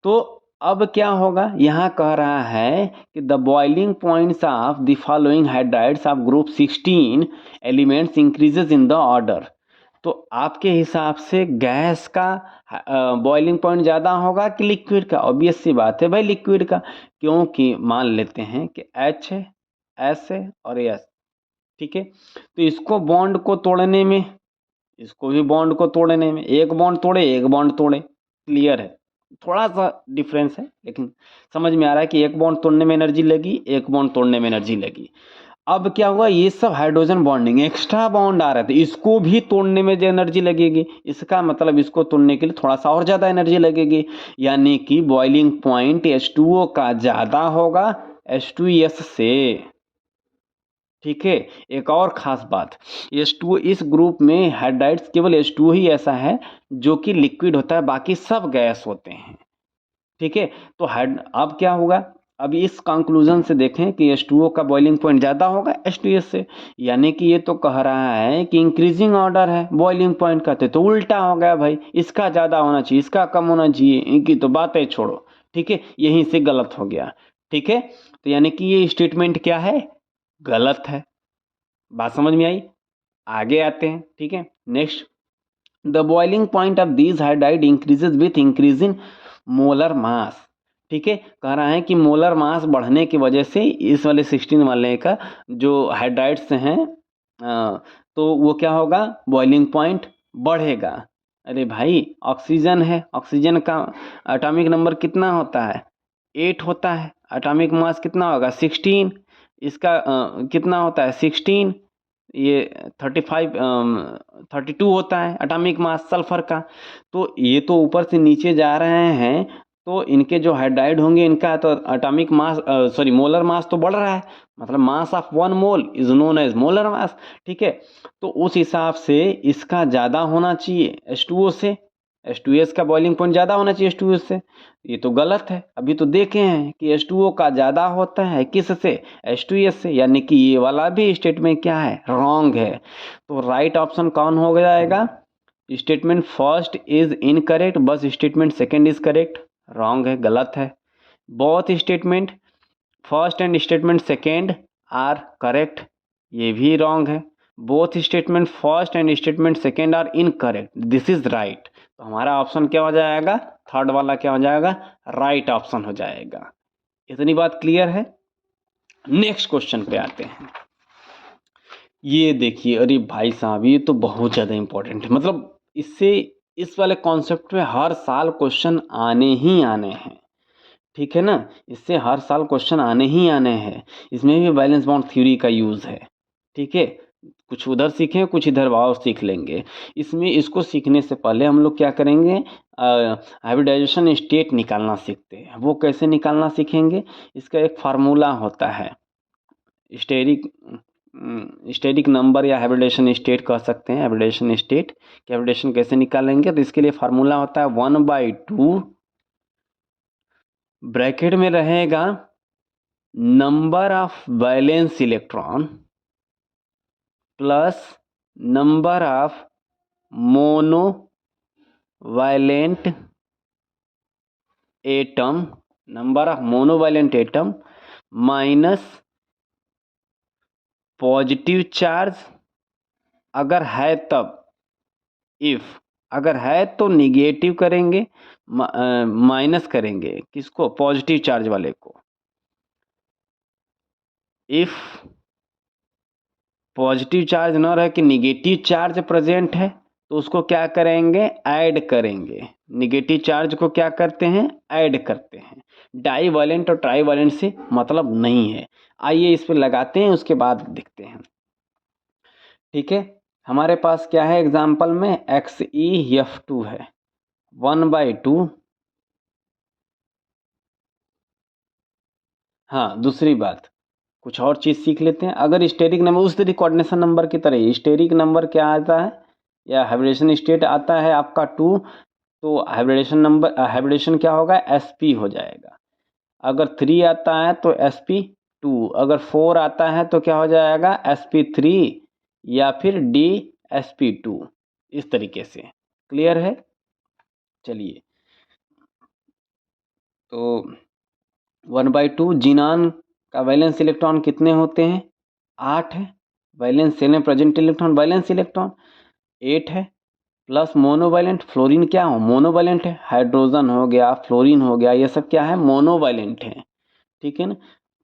तो अब क्या होगा, यहाँ कह रहा है कि the boiling points of the following hydrides of group 16 elements increases in the order. तो आपके हिसाब से गैस का बॉइलिंग पॉइंट ज़्यादा होगा कि लिक्विड का, ऑब्वियस सी बात है भाई लिक्विड का, क्योंकि मान लेते हैं कि H है, S है और S। ठीक है, तो इसको बॉन्ड को तोड़ने में, इसको भी बॉन्ड को तोड़ने में, एक बॉन्ड तोड़े एक बॉन्ड तोड़े, क्लियर है, थोड़ा सा डिफरेंस है लेकिन समझ में आ रहा है कि एक बॉन्ड तोड़ने में एनर्जी लगी, एक बॉन्ड तोड़ने में एनर्जी लगी। अब क्या हुआ, ये सब हाइड्रोजन बॉन्डिंग एक्स्ट्रा बॉन्ड आ रहे थे, इसको भी तोड़ने में जो एनर्जी लगेगी, इसका मतलब इसको तोड़ने के लिए थोड़ा सा और ज़्यादा एनर्जी लगेगी, यानी कि बॉइलिंग पॉइंट H2O का ज़्यादा होगा H2S से। ठीक है, एक और ख़ास बात, H2O इस ग्रुप में हाइड्राइड्स केवल H2O ही ऐसा है जो कि लिक्विड होता है, बाकी सब गैस होते हैं। ठीक है, तो हाइड अब क्या होगा, अब इस कंक्लूजन से देखें कि H2O का बॉइलिंग पॉइंट ज़्यादा होगा H2S से, यानी कि ये तो कह रहा है कि इंक्रीजिंग ऑर्डर है बॉइलिंग पॉइंट का, तो उल्टा हो गया भाई, इसका ज़्यादा होना चाहिए, इसका कम होना चाहिए, इनकी तो बातें छोड़ो। ठीक है, यहीं से गलत हो गया। ठीक है, तो यानी कि ये स्टेटमेंट क्या है, गलत है। बात समझ में आई? आगे आते हैं। ठीक है, next, the boiling point of these hydride increases with increase in molar mass. ठीक है, कह रहा है कि मोलर मास बढ़ने की वजह से इस वाले 16 वाले का जो हाइड्राइड्स हैं तो वो क्या होगा, बॉइलिंग पॉइंट बढ़ेगा। अरे भाई, ऑक्सीजन है, ऑक्सीजन का एटॉमिक नंबर कितना होता है, 8 होता है, एटॉमिक मास कितना होगा 16, इसका कितना होता है 16, ये 35 32 होता है एटॉमिक मास सल्फर का। तो ये तो ऊपर से नीचे जा रहे हैं, तो इनके जो हाइड्राइड होंगे इनका तो atomic mass sorry molar mass तो बढ़ रहा है, मतलब mass of 1 mole is known as molar mass. ठीक है, तो उस हिसाब से इसका ज़्यादा होना चाहिए H2O से, H2S का बॉइलिंग पॉइंट ज़्यादा होना चाहिए H2S से। ये तो गलत है, अभी तो देखे हैं कि H2O का ज़्यादा होता है किससे, H2S से, यानी कि ये वाला भी स्टेटमेंट क्या है, रॉन्ग है। तो राइट ऑप्शन कौन हो जाएगा, स्टेटमेंट फर्स्ट इज इनकरेक्ट, बस statement second is correct, wrong है, गलत है। Both statement first and statement second are correct, ये भी रॉन्ग है। Both statement first and statement second are incorrect, this is right. तो हमारा ऑप्शन क्या हो जाएगा, थर्ड वाला क्या हो जाएगा, राइट ऑप्शन हो जाएगा। इतनी बात क्लियर है? नेक्स्ट क्वेश्चन पे आते हैं। ये देखिए, अरे भाई साहब, ये तो बहुत ज़्यादा इंपॉर्टेंट है, मतलब इससे इस वाले कॉन्सेप्ट में हर साल क्वेश्चन आने ही आने हैं। ठीक है ना, इससे हर साल क्वेश्चन आने ही आने हैं। इसमें भी बैलेंस बाउंड थ्योरी का यूज़ है। ठीक है, कुछ उधर सीखें, कुछ इधर भाव सीख लेंगे। इसमें इसको सीखने से पहले हम लोग क्या करेंगे, हाइब्रिडाइजेशन स्टेट निकालना सीखते हैं। वो कैसे निकालना सीखेंगे, इसका एक फार्मूला होता है, स्टेरिक स्टेरिक नंबर या हाइब्रिडेशन स्टेट कह सकते हैं। हाइब्रिडेशन स्टेट कि हाइब्रिडेशन कैसे निकालेंगे, तो इसके लिए फार्मूला होता है 1/2 ब्रैकेट में रहेगा number of valence electron plus number of mono valent atom, number of monovalent atom minus positive charge अगर है तब, इफ अगर है तो निगेटिव करेंगे, माइनस करेंगे किसको, पॉजिटिव चार्ज वाले को। इफ पॉजिटिव चार्ज न रहे कि निगेटिव चार्ज प्रेजेंट है, तो उसको क्या करेंगे, ऐड करेंगे। निगेटिव चार्ज को क्या करते हैं, ऐड करते हैं। डाई वैलेंट और ट्राई वैलेंट से मतलब नहीं है। आइए इस पर लगाते हैं, उसके बाद देखते हैं। ठीक है, हमारे पास क्या है एग्जाम्पल में, XeF2 है 1/2। हाँ, दूसरी बात, कुछ और चीज़ सीख लेते हैं। अगर स्टेरिक नंबर उस तरह कोऑर्डिनेशन नंबर की तरह स्टेरिक नंबर क्या आता है, या हाइब्रिडेशन स्टेट आता है आपका 2, तो हाइब्रिडेशन नंबर हाइब्रिडेशन क्या होगा, sp हो जाएगा। अगर 3 आता है तो sp2, अगर 4 आता है तो क्या हो जाएगा, sp3 या फिर dsp2, इस तरीके से। क्लियर है? चलिए, तो 1/2 जिनान का वैलेंस इलेक्ट्रॉन कितने होते हैं, 8 है। वैलेंस शेल में प्रेजेंट इलेक्ट्रॉन वैलेंस इलेक्ट्रॉन 8 है, प्लस मोनोवैलेंट फ्लोरीन क्या हो, मोनोवैलेंट है, हाइड्रोजन हो गया, फ्लोरीन हो गया, ये सब क्या है, मोनोवैलेंट है। ठीक है ना,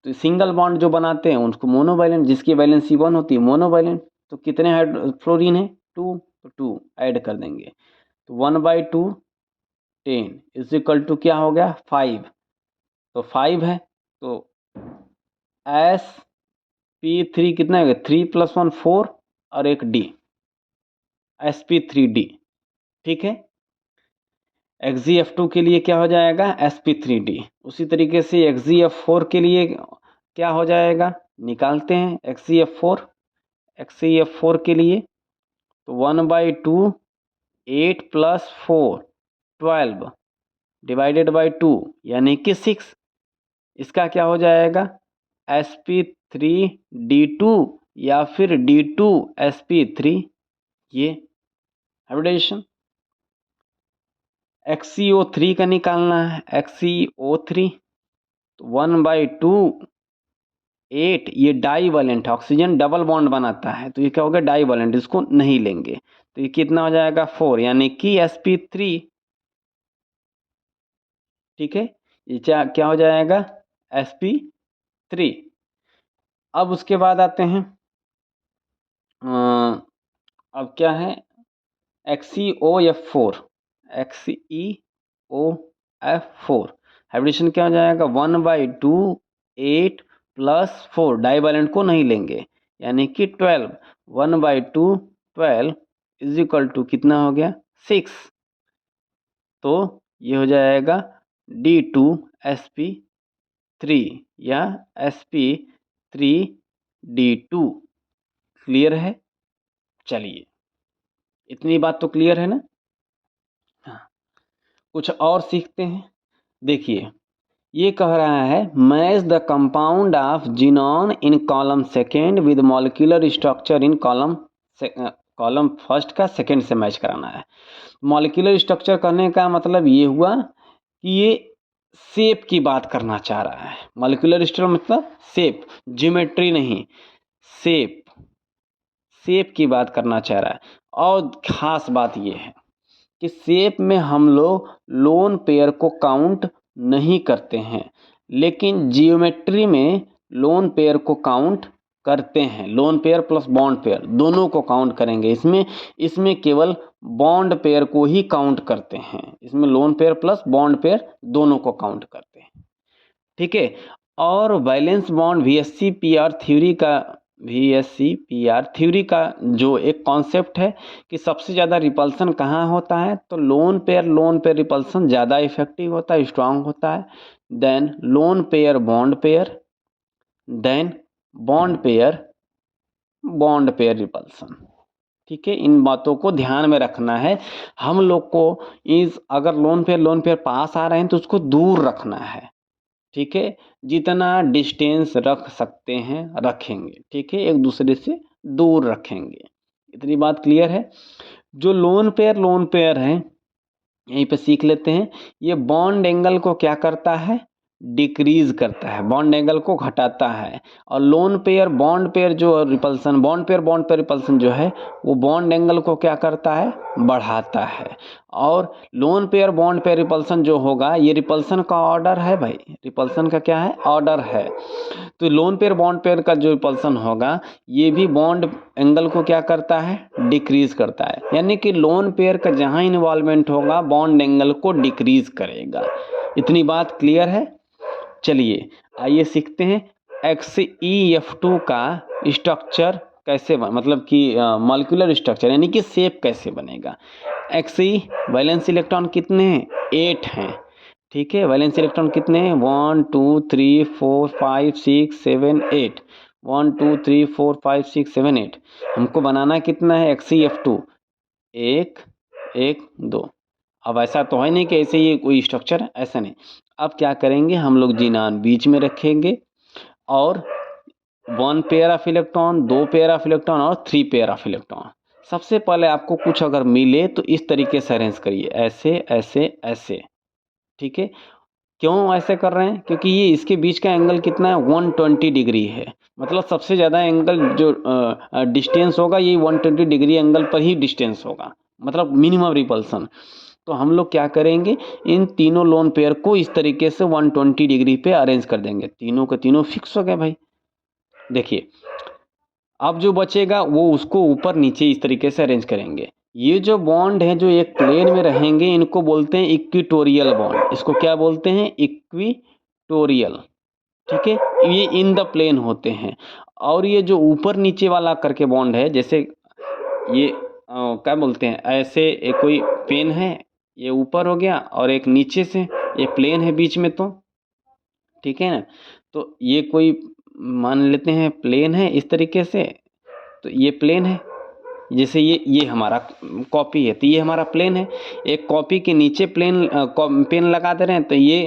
तो सिंगल बॉन्ड जो बनाते हैं उनको मोनोवैलेंट, जिसकी वैलेंसी 1 होती है मोनोवैलेंट। तो कितने फ्लोरीन है, 2, तो 2 ऐड कर देंगे, तो 1/2 10 इज इक्वल टू क्या हो गया, 5। तो 5 है, तो P3 कितना है, 3 + 1 4 और एक D, sp3d। ठीक है, Xgf2 के लिए क्या हो जाएगा, sp3d। उसी तरीके से Xgf4 के लिए क्या हो जाएगा, निकालते हैं Xgf4 के लिए तो 1/2 8 + 4 12 डिवाइडेड बाई 2 यानी कि 6। इसका क्या हो जाएगा, sp3d2 या फिर d2sp3, ये हाइब्रिडाइजेशन। XeO3 का निकालना है, XeO3 तो 1/2 8, ये डाईवैलेंट ऑक्सीजन डबल बॉन्ड बनाता है तो ये क्या हो गया, डाईवैलेंट, इसको नहीं लेंगे तो ये कितना हो जाएगा 4 यानी कि sp3। ठीक है, ये क्या हो जाएगा, sp3। अब उसके बाद आते हैं अब क्या है, XeOF4 हाइब्रिडेशन क्या हो जाएगा, 1/2 8 + 4 डाईवैलेंट को नहीं लेंगे यानी कि 12, 1/2 12 इज इक्वल टू कितना हो गया 6। तो ये हो जाएगा D2sp3 या sp3d2। क्लियर है, चलिए इतनी बात तो क्लियर है ना। हाँ, कुछ और सीखते हैं। देखिए ये कह रहा है match the compound of xenon in column second with molecular structure in column first का सेकेंड से मैच कराना है। मॉलिक्यूलर स्ट्रक्चर करने का मतलब ये हुआ कि ये शेप की बात करना चाह रहा है। मॉलिक्यूलर स्ट्रक्चर मतलब शेप, ज्योमेट्री नहीं, शेप की बात करना चाह रहा है। और खास बात ये है कि शेप में हम लोग लोन पेयर को काउंट नहीं करते हैं, लेकिन जियोमेट्री में लोन पेयर को काउंट करते हैं। Lone pair plus bond pair दोनों को काउंट करेंगे। इसमें केवल बॉन्ड पेयर को ही काउंट करते हैं। इसमें lone pair plus bond pair दोनों को काउंट करते हैं। ठीक है, और वैलेंस बॉन्ड VSC-PR थ्योरी का जो एक कॉन्सेप्ट है कि सबसे ज़्यादा रिपल्सन कहाँ होता है, तो लोन पेयर रिपल्सन ज़्यादा इफेक्टिव होता है, स्ट्रांग होता है, then lone pair bond pair, then bond pair repulsion. ठीक है, इन बातों को ध्यान में रखना है। हम लोग को अगर लोन पेयर पास आ रहे हैं तो उसको दूर रखना है। ठीक है, जितना डिस्टेंस रख सकते हैं रखेंगे। ठीक है, एक दूसरे से दूर रखेंगे। इतनी बात क्लियर है। जो लोन पेयर है, यहीं पे सीख लेते हैं। ये बॉन्ड एंगल को क्या करता है, डिक्रीज करता है, बॉन्ड एंगल को घटाता है। और लोन पेयर बॉन्ड पेयर जो रिपल्सन, बॉन्ड पेयर रिपल्सन जो है वो बॉन्ड एंगल को क्या करता है, बढ़ाता है। और loan pair bond pair repulsion जो होगा, ये रिपल्सन का ऑर्डर है भाई, रिपल्सन का क्या है, ऑर्डर है। तो लोन पेयर बॉन्ड पेयर का जो रिपल्सन होगा ये भी बॉन्ड एंगल को क्या करता है, डिक्रीज करता है। यानी कि लोन पेयर का जहां इन्वॉल्वमेंट होगा बॉन्ड एंगल को डिक्रीज करेगा। इतनी बात क्लियर है। चलिए आइए सीखते हैं XeF2 का स्ट्रक्चर कैसे मतलब कि मॉलिक्यूलर स्ट्रक्चर यानी कि शेप कैसे बनेगा। Xe वैलेंस इलेक्ट्रॉन कितने हैं, 8 हैं। ठीक है, वैलेंस इलेक्ट्रॉन कितने हैं, 1 2 3 4 5 6 7 8, 1 2 3 4 5 6 7 8। हमको बनाना कितना है XeF2, 1 1 2। अब ऐसा तो है नहीं कि ऐसे ही कोई स्ट्रक्चर है, ऐसा नहीं। अब क्या करेंगे, हम लोग जिनान बीच में रखेंगे और 1 pair of electron, 2 pair of electron और 3 पेयर ऑफ इलेक्ट्रॉन। सबसे पहले आपको कुछ अगर मिले तो इस तरीके से अरेंज करिए, ऐसे ऐसे ऐसे। ठीक है, क्यों ऐसे कर रहे हैं, क्योंकि ये इसके बीच का एंगल कितना है, 120 डिग्री है। मतलब सबसे ज़्यादा एंगल जो डिस्टेंस होगा ये 120 डिग्री एंगल पर ही डिस्टेंस होगा, मतलब मिनिमम रिपल्सन। तो हम लोग क्या करेंगे, इन तीनों लोन पेयर को इस तरीके से 120 डिग्री पे अरेंज कर देंगे। तीनों के तीनों फिक्स हो गए भाई। देखिए अब जो बचेगा वो उसको ऊपर नीचे इस तरीके से अरेंज करेंगे। ये जो बॉन्ड है जो एक प्लेन में रहेंगे इनको बोलते हैं इक्विटोरियल बॉन्ड। इसको क्या बोलते हैं, इक्विटोरियल। ठीक है, ये इन द प्लेन होते हैं। और ये जो ऊपर नीचे वाला करके बॉन्ड है, जैसे ये क्या बोलते हैं, ऐसे एक कोई पेन है, ये ऊपर हो गया और एक नीचे से, ये प्लेन है बीच में, तो ठीक है ना। तो ये कोई मान लेते हैं प्लेन है इस तरीके से, तो ये प्लेन है, जैसे ये हमारा कॉपी है, तो ये हमारा प्लेन है। एक कॉपी के नीचे पेन लगा दे रहे हैं, तो ये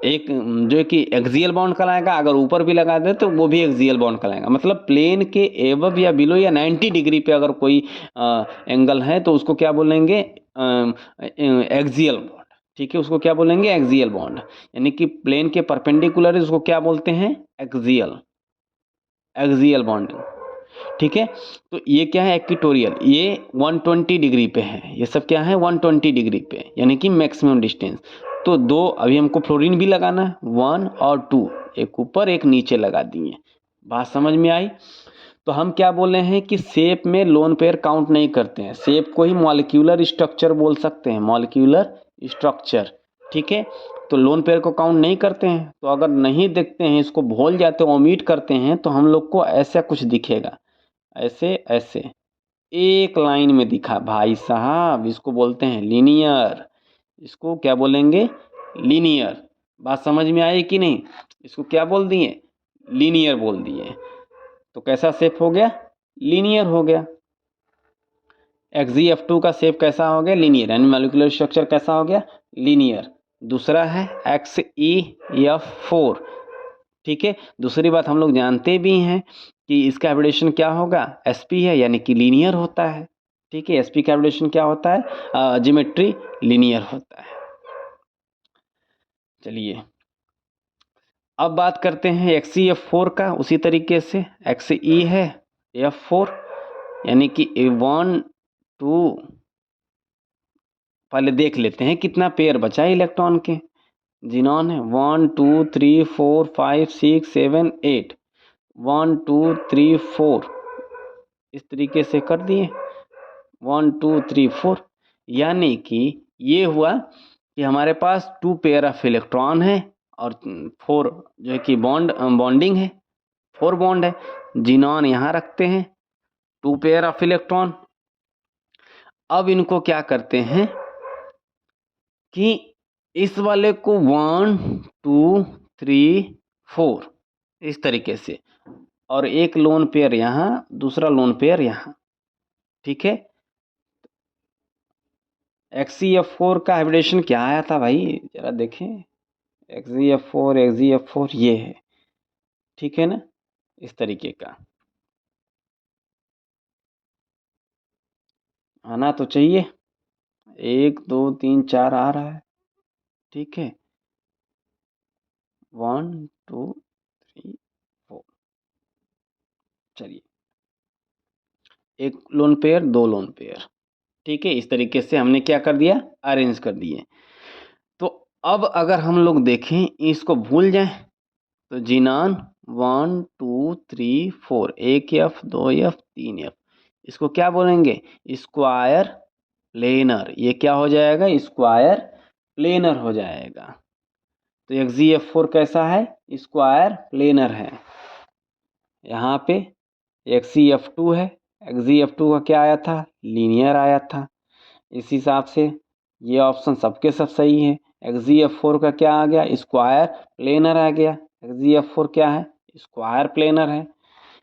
एक जो कि एक्सियल बॉन्ड कहलाएगा। अगर ऊपर भी लगा दे तो वो भी एक्सियल बॉन्ड कहलाएगा। मतलब प्लेन के एबव या बिलो या 90 डिग्री पे अगर कोई एंगल है तो उसको क्या बोलेंगे, एक्सियल बॉन्ड। ठीक है, उसको क्या बोलेंगे, एक्सियल बॉन्ड। यानी कि प्लेन के परपेंडिकुलर है, उसको क्या बोलते हैं, एक्सियल बॉन्डिंग। ठीक है, तो ये क्या है, इक्वेटोरियल, ये 120 डिग्री पे है। ये सब क्या है, 120 डिग्री पे, यानी कि मैक्सिमम डिस्टेंस। तो दो अभी हमको फ्लोरीन भी लगाना है, 1 और 2, एक ऊपर एक नीचे लगा दिए। बात समझ में आई। तो हम क्या बोले हैं कि शेप में लोन पेयर काउंट नहीं करते हैं, शेप को ही मॉलिक्यूलर स्ट्रक्चर बोल सकते हैं, मॉलिक्यूलर स्ट्रक्चर। ठीक है, तो लोन पेयर को काउंट नहीं करते हैं। तो अगर नहीं देखते हैं, इसको भूल जाते हैं, ओमिट करते हैं, तो हम लोग को ऐसा कुछ दिखेगा, ऐसे ऐसे एक लाइन में दिखा भाई साहब, इसको बोलते हैं लीनियर। इसको क्या बोलेंगे, लीनियर। बात समझ में आई कि नहीं। इसको क्या बोल दिए, लीनियर बोल दिए। तो कैसा शेप हो गया, लीनियर हो गया। XeF2 का शेप कैसा हो गया, लीनियर। यानी मॉलिक्यूलर स्ट्रक्चर कैसा हो गया, लीनियर। दूसरा है XeF4। ठीक है, दूसरी बात हम लोग जानते भी हैं कि इसका एब्रेविएशन क्या होगा, SP है, यानी कि लीनियर होता है। ठीक है, SP का एब्रेविएशन क्या होता है, ज्योमेट्री लीनियर होता है। चलिए अब बात करते हैं XeF4 का। उसी तरीके से Xe है F4, यानी कि 1 2, पहले देख लेते हैं कितना पेयर बचा है इलेक्ट्रॉन के। जिनॉन है 1 2 3 4 5 6 7 8, 1 2 3 4, इस तरीके से कर दिए 1 2 3 4। यानी कि ये हुआ कि हमारे पास 2 पेयर ऑफ इलेक्ट्रॉन है और 4 जो है कि बॉन्डिंग है, 4 बॉन्ड है। जिनॉन यहाँ रखते हैं, 2 पेयर ऑफ इलेक्ट्रॉन। अब इनको क्या करते हैं कि इस वाले को 1 2 3 4 इस तरीके से, और एक लोन पेयर यहाँ, दूसरा लोन पेयर यहाँ। ठीक है, XeF4 का हाइब्रिडेशन क्या आया था भाई, जरा देखें। XeF4 ये है, ठीक है ना, इस तरीके का आना तो चाहिए। 1 2 3 4 आ रहा है। ठीक है, 1 2 3 4। चलिए, एक लोन पेयर, 2 लोन पेयर। ठीक है, इस तरीके से हमने क्या कर दिया, अरेंज कर दिए। तो अब अगर हम लोग देखें, इसको भूल जाएं, तो जिनान 1 2 3 4, 1F 2F 3F, इसको क्या बोलेंगे, स्क्वायर प्लेनर। ये क्या हो जाएगा, स्क्वायर प्लेनर हो जाएगा। तो XeF4 कैसा है, स्क्वायर प्लेनर है। यहाँ पे XeF2 है, XeF2 का क्या आया था, लीनियर आया था। इस हिसाब से ये ऑप्शन सबके सब सही है। XeF4 का क्या आ गया, स्क्वायर प्लेनर आ गया। XeF4 क्या है, स्क्वायर प्लेनर है।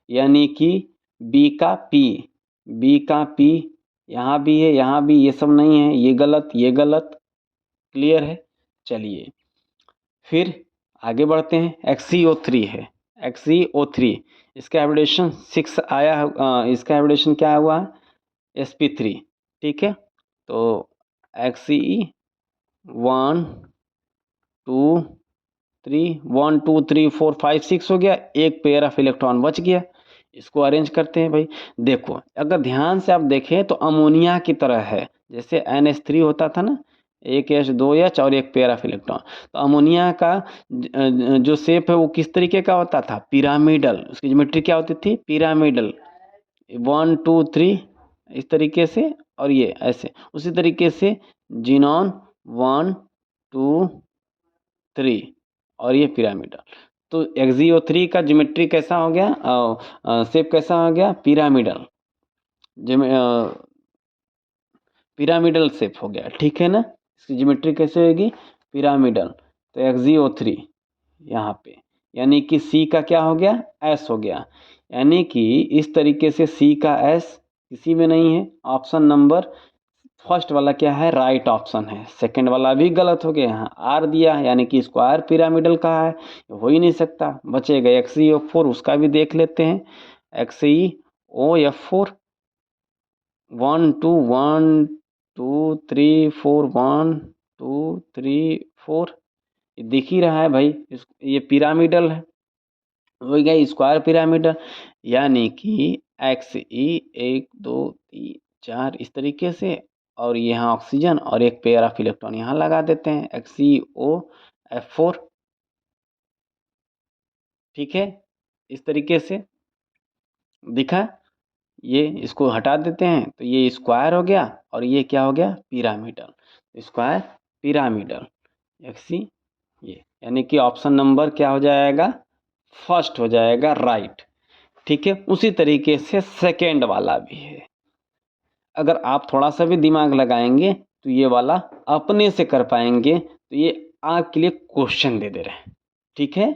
यानी कि बी का पी यहाँ भी है, यहाँ भी, ये सब नहीं है, ये गलत, ये गलत। क्लियर है। चलिए फिर आगे बढ़ते हैं। XeO3 है, XeO3, इसका एब्रेविएशन 6 आया है। इसका एब्रेविएशन क्या हुआ, sp3। ठीक है, तो Xe 1 2 3, 1 2 3 4 5 6 हो गया। एक पेयर ऑफ इलेक्ट्रॉन बच गया। इसको अरेंज करते हैं भाई। देखो अगर ध्यान से आप देखें तो अमोनिया की तरह है, जैसे NH3 होता था ना, एक H 2 H और एक पेयर ऑफ इलेक्ट्रॉन। तो अमोनिया का जो शेप है वो किस तरीके का होता था, पिरामिडल। उसकी ज्योमेट्री क्या होती थी, पिरामिडल। 1 2 3 इस तरीके से, और ये ऐसे। उसी तरीके से जिनॉन 1 2 3 और ये पिरामिडल। तो XeO3 का ज्योमेट्री कैसा हो गया, शेप कैसा हो गया, पिरामिडल, पिरामिडल शेप हो गया, ठीक है ना। इसकी ज्योमेट्री कैसे होगी, पिरामिडल। तो XeO3 यहाँ पे, यानी कि C का क्या हो गया, S हो गया। यानी कि इस तरीके से C का S किसी में नहीं है। ऑप्शन नंबर फर्स्ट वाला क्या है, राइट ऑप्शन है। सेकंड वाला भी गलत हो गया, यहाँ R दिया है, यानी कि स्क्वायर पिरामिडल का है, हो ही नहीं सकता। बचेगा XeO4, उसका भी देख लेते हैं। XeOF4 1 2 1 2 3 4 1 2 3 4, ये दिख ही रहा है भाई, ये पिरामिडल है, हो गया स्क्वायर पिरामिडल। यानी कि XE 1 2 3 4 इस तरीके से, और यहाँ ऑक्सीजन और एक पेयर ऑफ इलेक्ट्रॉन यहाँ लगा देते हैं, XeOF4, ठीक है। इस तरीके से दिखा, ये इसको हटा देते हैं तो ये स्क्वायर हो गया, और ये क्या हो गया, पिरामिडल, स्क्वायर पिरामिडल XE, ये यानी कि ऑप्शन नंबर क्या हो जाएगा, फर्स्ट हो जाएगा, राइट, ठीक है। उसी तरीके से सेकेंड वाला भी है। अगर आप थोड़ा सा भी दिमाग लगाएंगे तो ये वाला अपने से कर पाएंगे। तो ये आपके लिए क्वेश्चन दे रहे हैं, ठीक है।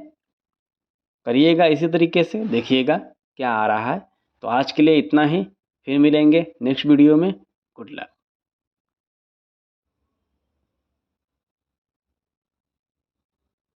करिएगा इसी तरीके से, देखिएगा क्या आ रहा है। तो आज के लिए इतना ही, फिर मिलेंगे नेक्स्ट वीडियो में। Good luck.